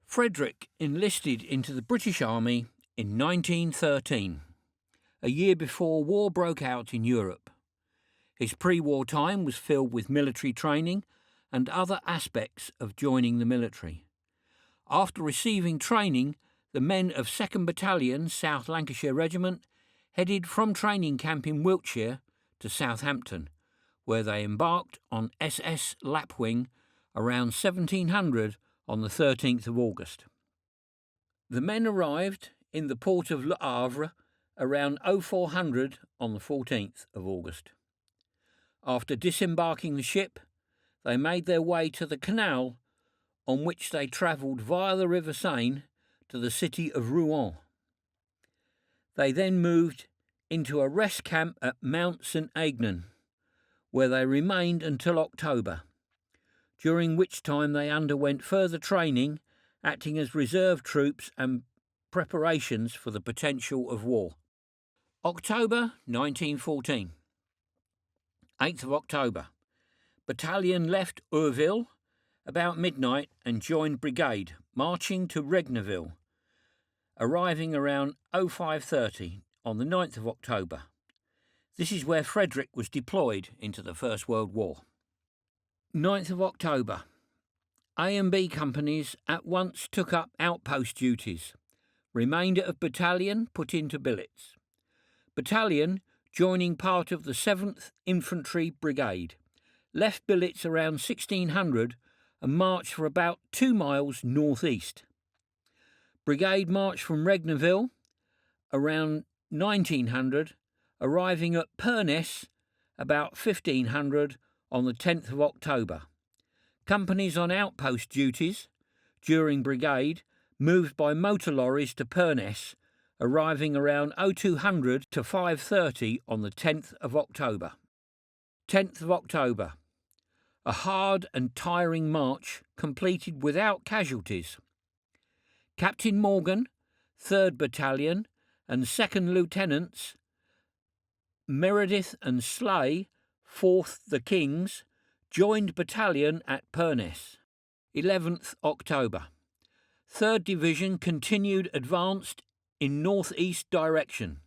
Frederick enlisted into the British Army in 1913, a year before war broke out in Europe. His pre-war time was filled with military training and other aspects of joining the military. After receiving training, the men of 2nd Battalion South Lancashire Regiment headed from training camp in Wiltshire to Southampton, where they embarked on SS Lapwing around 1700 on the 13th of August. The men arrived in the port of Le Havre around 0400 on the 14th of August. After disembarking the ship, they made their way to the canal on which they travelled via the River Seine to the city of Rouen. They then moved into a rest camp at Mount St Aignan, where they remained until October, during which time they underwent further training, acting as reserve troops and preparations for the potential of war. October 1914. 8th of October. Battalion left Eurville about midnight and joined brigade, marching to Regnerville, arriving around 0530 on the 9th of October. This is where Frederick was deployed into the First World War. 9th of October. A and B companies at once took up outpost duties. Remainder of battalion put into billets. Battalion, joining part of the 7th Infantry Brigade, left billets around 1600 and marched for about 2 miles northeast. Brigade marched from Regnerville around 1900, arriving at Perness about 1500 on the 10th of October. Companies on outpost duties during brigade moved by motor lorries to Perness, arriving around 0200 to 5:30 on the 10th of October. 10th of October. A hard and tiring march completed without casualties. Captain Morgan, 3rd Battalion, and 2nd Lieutenants Meredith and Slay, 4th the Kings, joined battalion at Perness. 11th October. 3rd Division continued advanced in northeast direction.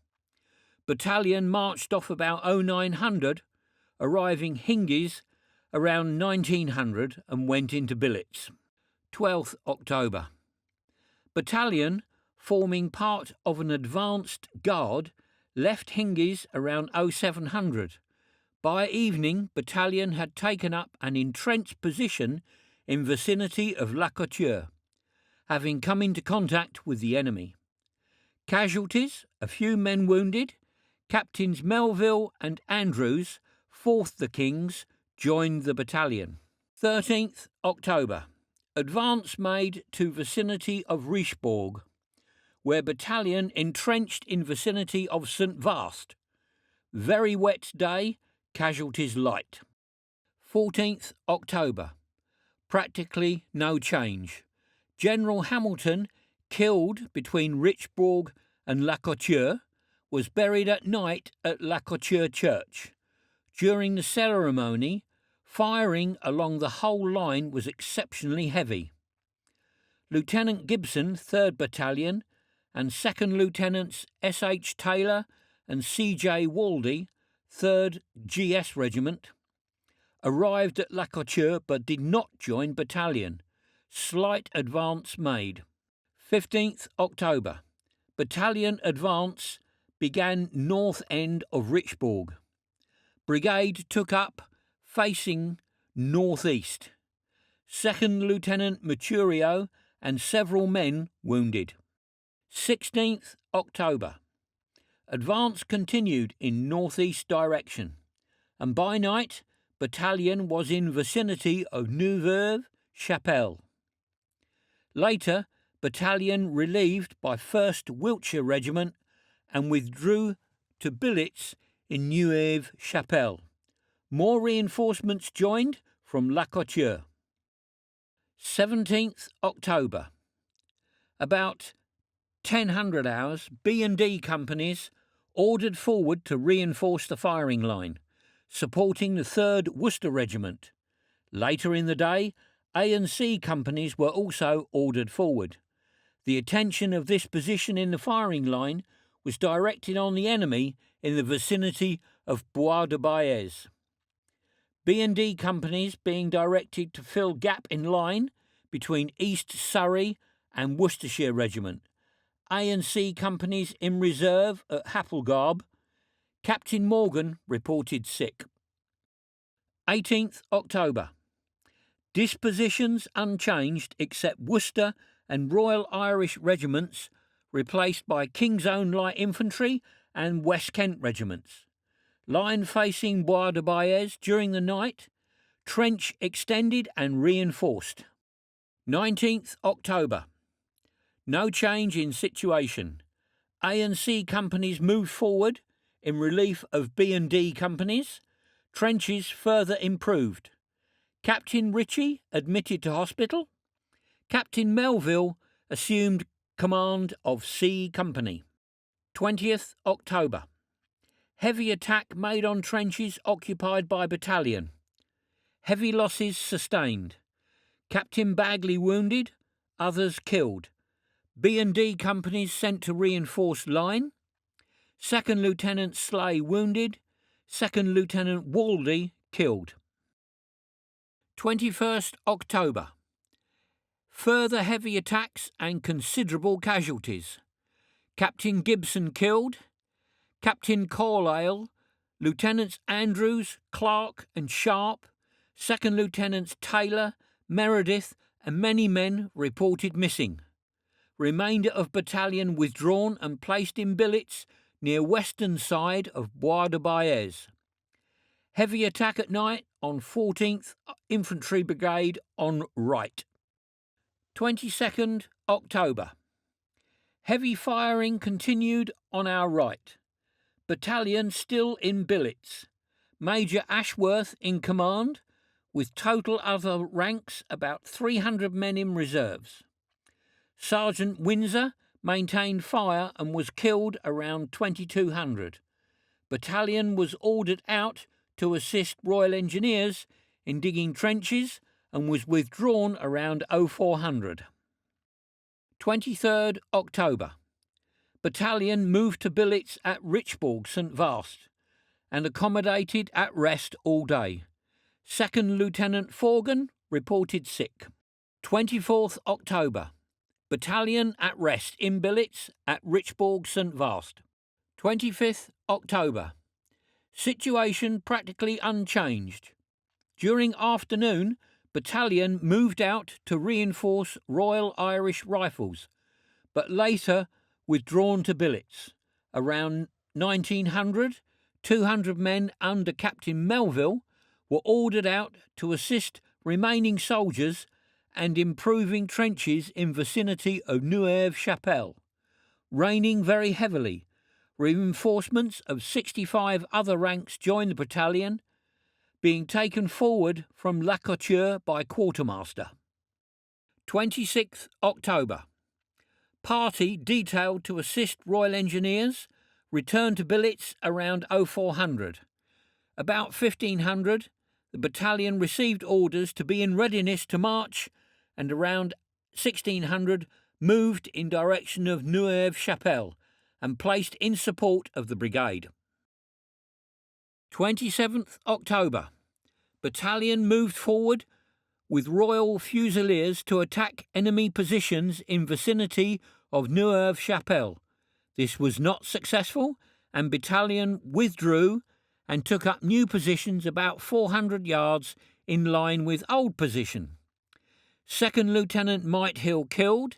Battalion marched off about 0900, arriving Hingis around 1900 and went into billets. 12th October. Battalion, forming part of an advanced guard, left Hingis around 0700. By evening, battalion had taken up an entrenched position in vicinity of La Couture, having come into contact with the enemy. Casualties: a few men wounded. Captains Melville and Andrews, 4th the Kings, joined the battalion. 13th October. Advance made to vicinity of Richebourg, where battalion entrenched in vicinity of St Vast. Very wet day, casualties light. 14th October. Practically no change. General Hamilton, killed between Richebourg and La Couture, was buried at night at La Couture Church. During the ceremony, firing along the whole line was exceptionally heavy. Lieutenant Gibson, 3rd Battalion, and 2nd Lieutenants S.H. Taylor and C.J. Waldy, 3rd GS Regiment, arrived at La Couture but did not join battalion. Slight advance made. 15th October. Battalion advance began north end of Richebourg. Brigade took up facing northeast. 2nd Lieutenant Mercurio and several men wounded. 16th October. Advance continued in northeast direction, and by night battalion was in vicinity of Neuve-Chapelle. Later, battalion relieved by 1st Wiltshire Regiment and withdrew to billets in Neuve-Chapelle. More reinforcements joined from La Couture. 17th October. About 1000 hours, B&D companies ordered forward to reinforce the firing line, supporting the 3rd Worcester Regiment. Later in the day, A and C companies were also ordered forward. The attention of this position in the firing line was directed on the enemy in the vicinity of Bois de Baez. B and D companies being directed to fill gap in line between East Surrey and Worcestershire Regiment. A and C companies in reserve at Happelgarb. Captain Morgan reported sick. 18th October. Dispositions unchanged except Worcester and Royal Irish Regiments replaced by King's Own Light Infantry and West Kent Regiments. Line facing Bois de Baez during the night. Trench extended and reinforced. 19th October. No change in situation. A and C companies moved forward in relief of B and D companies. Trenches further improved. Captain Ritchie admitted to hospital. Captain Melville assumed command of C Company. 20th October. Heavy attack made on trenches occupied by battalion. Heavy losses sustained. Captain Bagley wounded, others killed. B and D companies sent to reinforce line. 2nd Lieutenant Slay wounded. 2nd Lieutenant Waldy killed. 21st October. Further heavy attacks and considerable casualties. Captain Gibson killed. Captain Carlyle, Lieutenants Andrews, Clark and Sharp, 2nd Lieutenants Taylor, Meredith and many men reported missing. Remainder of battalion withdrawn and placed in billets near western side of Bois de Baez. Heavy attack at night on 14th Infantry Brigade on right. 22nd October. Heavy firing continued on our right. Battalion still in billets. Major Ashworth in command, with total other ranks about 300 men in reserves. Sergeant Windsor maintained fire and was killed around 2200. Battalion was ordered out to assist Royal Engineers in digging trenches and was withdrawn around 0400. 23rd October. Battalion moved to billets at Richborg St Vast and accommodated at rest all day. 2nd Lieutenant Forgan reported sick. 24th October. Battalion at rest in billets at Richborg St Vast. 25th October. Situation practically unchanged. During afternoon, battalion moved out to reinforce Royal Irish Rifles, but later withdrawn to billets. Around 1900, 200 men under Captain Melville were ordered out to assist remaining soldiers and improving trenches in vicinity of Neuve-Chapelle. Raining very heavily. Reinforcements of 65 other ranks joined the battalion, being taken forward from La Couture by Quartermaster. 26th October. Party detailed to assist Royal Engineers returned to billets around 0400. About 1500, the battalion received orders to be in readiness to march, and around 1600 moved in direction of Neuve-Chapelle and placed in support of the brigade. 27th October. Battalion moved forward with Royal Fusiliers to attack enemy positions in vicinity of Neuve-Chapelle. This was not successful, and battalion withdrew and took up new positions about 400 yards in line with old position. 2nd Lieutenant Mighthill killed,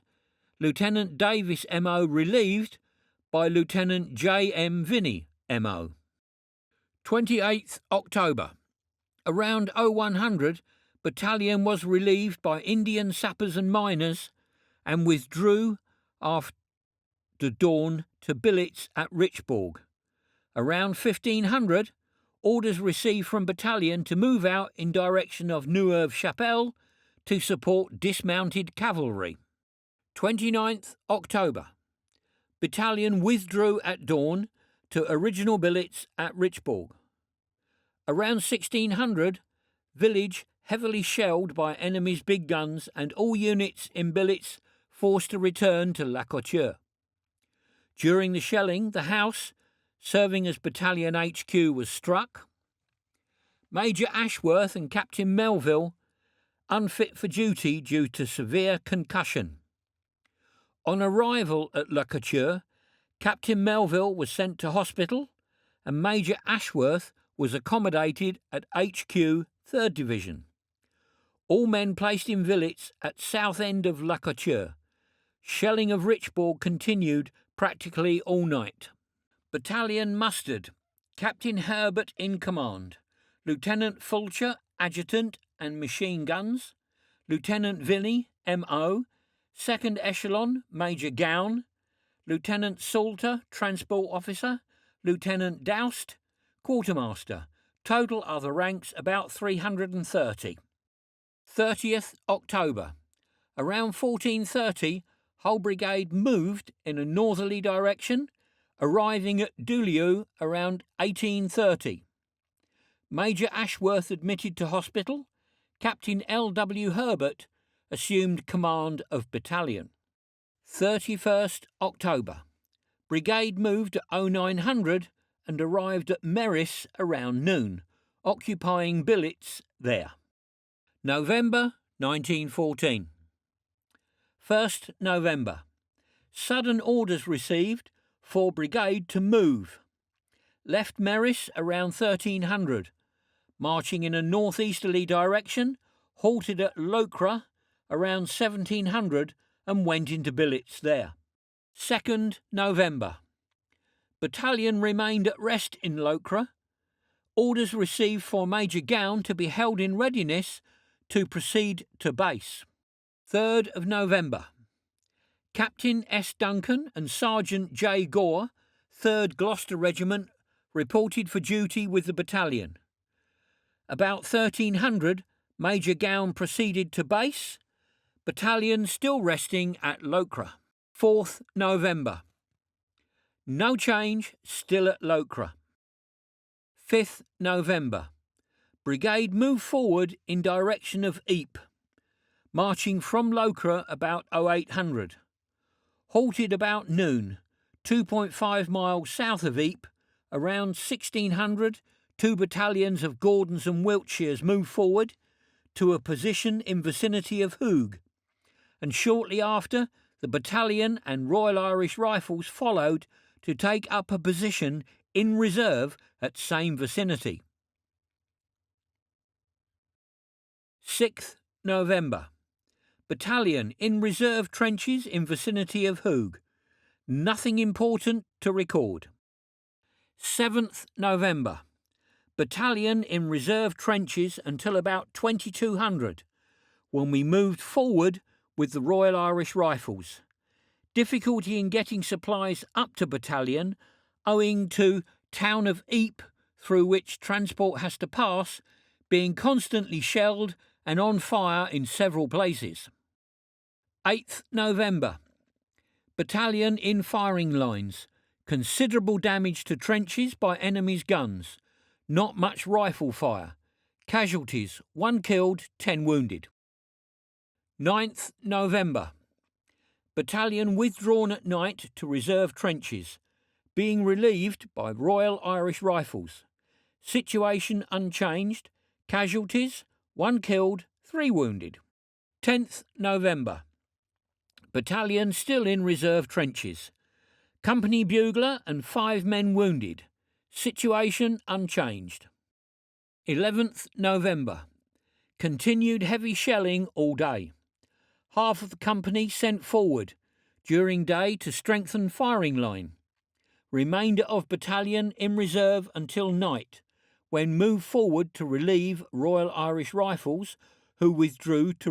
Lieutenant Davis MO relieved by Lieutenant J.M. Vinney MO. 28th October. Around 0100, battalion was relieved by Indian sappers and miners and withdrew after dawn to billets at Richborg. Around 1500, orders received from battalion to move out in direction of Neuve-Chapelle to support dismounted cavalry. 29th October. Battalion withdrew at dawn to original billets at Richborg. Around 1600, village heavily shelled by enemy's big guns and all units in billets forced to return to La Couture. During the shelling, the house, serving as Battalion HQ, was struck. Major Ashworth and Captain Melville unfit for duty due to severe concussion. On arrival at La Couture, Captain Melville was sent to hospital and Major Ashworth was accommodated at HQ 3rd Division. All men placed in billets at south end of La Couture. Shelling of Richbourg continued practically all night. Battalion mustered. Captain Herbert in command. Lieutenant Fulcher, adjutant and machine guns. Lieutenant Vinnie, MO. Second Echelon, Major Gown. Lieutenant Salter, transport officer. Lieutenant Doust, quartermaster. Total other ranks about 330. 30th October. Around 14:30, whole brigade moved in a northerly direction, arriving at Dulieu around 18:30. Major Ashworth admitted to hospital. Captain L.W. Herbert assumed command of battalion. 31st October. Brigade moved at 0900 and arrived at Merris around noon, occupying billets there. November 1914. 1st November. Sudden orders received for brigade to move. Left Merris around 1300, marching in a northeasterly direction, halted at Locre around 1700 and went into billets there. 2nd November. Battalion remained at rest in Locre. Orders received for Major Gown to be held in readiness to proceed to base. 3rd of November. Captain S. Duncan and Sergeant J. Gore, 3rd Gloucester Regiment, reported for duty with the battalion. About 1300, Major Gown proceeded to base. Battalion still resting at Locre. 4th November. No change, still at Locre. 5th November. Brigade moved forward in direction of Ypres, marching from Locre about 0800. Halted about noon, 2.5 miles south of Ypres, around 1600. 2 battalions of Gordons and Wiltshires moved forward to a position in vicinity of Hooge, and shortly after, the battalion and Royal Irish Rifles followed to take up a position in reserve at same vicinity. 6th November. Battalion in reserve trenches in vicinity of Hooge. Nothing important to record. 7th November. Battalion in reserve trenches until about 2200, when we moved forward with the Royal Irish Rifles. Difficulty in getting supplies up to battalion owing to town of Ypres, through which transport has to pass, being constantly shelled and on fire in several places. 8th November. Battalion in firing lines. Considerable damage to trenches by enemy's guns. Not much rifle fire. Casualties: 1 killed, 10 wounded. 9th November. Battalion withdrawn at night to reserve trenches, being relieved by Royal Irish Rifles. Situation unchanged. Casualties: 1 killed, 3 wounded. 10th November. Battalion still in reserve trenches. Company bugler and 5 men wounded. Situation unchanged. 11th November. Continued heavy shelling all day. Half of the company sent forward during day to strengthen firing line. Remainder of battalion in reserve until night, when moved forward to relieve Royal Irish Rifles, who withdrew to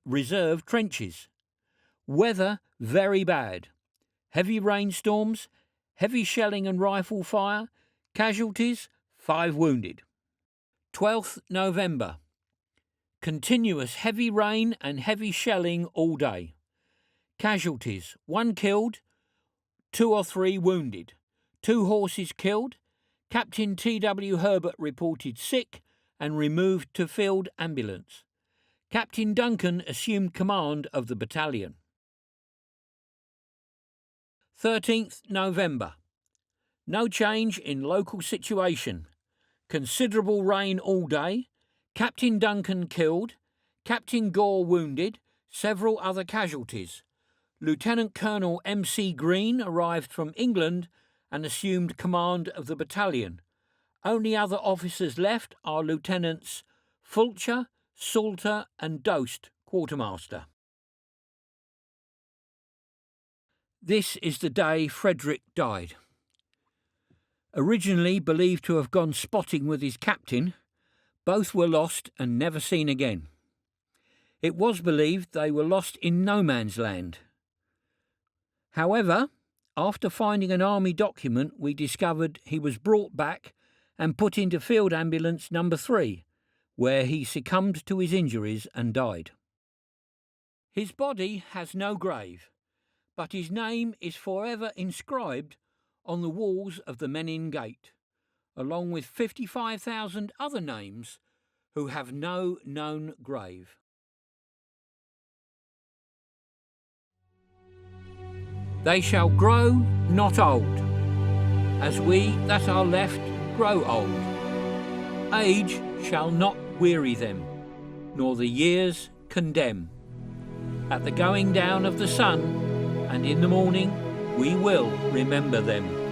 reserve trenches. Weather very bad. Heavy rainstorms, heavy shelling and rifle fire. Casualties: 5 wounded. 12th November. Continuous heavy rain and heavy shelling all day. Casualties: 1 killed, 2 or 3 wounded. 2 horses killed. Captain T.W. Herbert reported sick and removed to field ambulance. Captain Duncan assumed command of the battalion. 13th November. No change in local situation. Considerable rain all day. Captain Duncan killed. Captain Gore wounded. Several other casualties. Lieutenant Colonel MC Green arrived from England and assumed command of the battalion. Only other officers left are Lieutenants Fulcher, Salter and Dost, quartermaster. This is the day Frederick died. Originally believed to have gone spotting with his captain, both were lost and never seen again. It was believed they were lost in no man's land. However, after finding an army document, we discovered he was brought back and put into Field Ambulance No. 3, where he succumbed to his injuries and died. His body has no grave, but his name is forever inscribed on the walls of the Menin Gate, along with 55,000 other names who have no known grave. They shall grow not old, as we that are left grow old. Age shall not weary them, nor the years condemn. At the going down of the sun, and in the morning, we will remember them.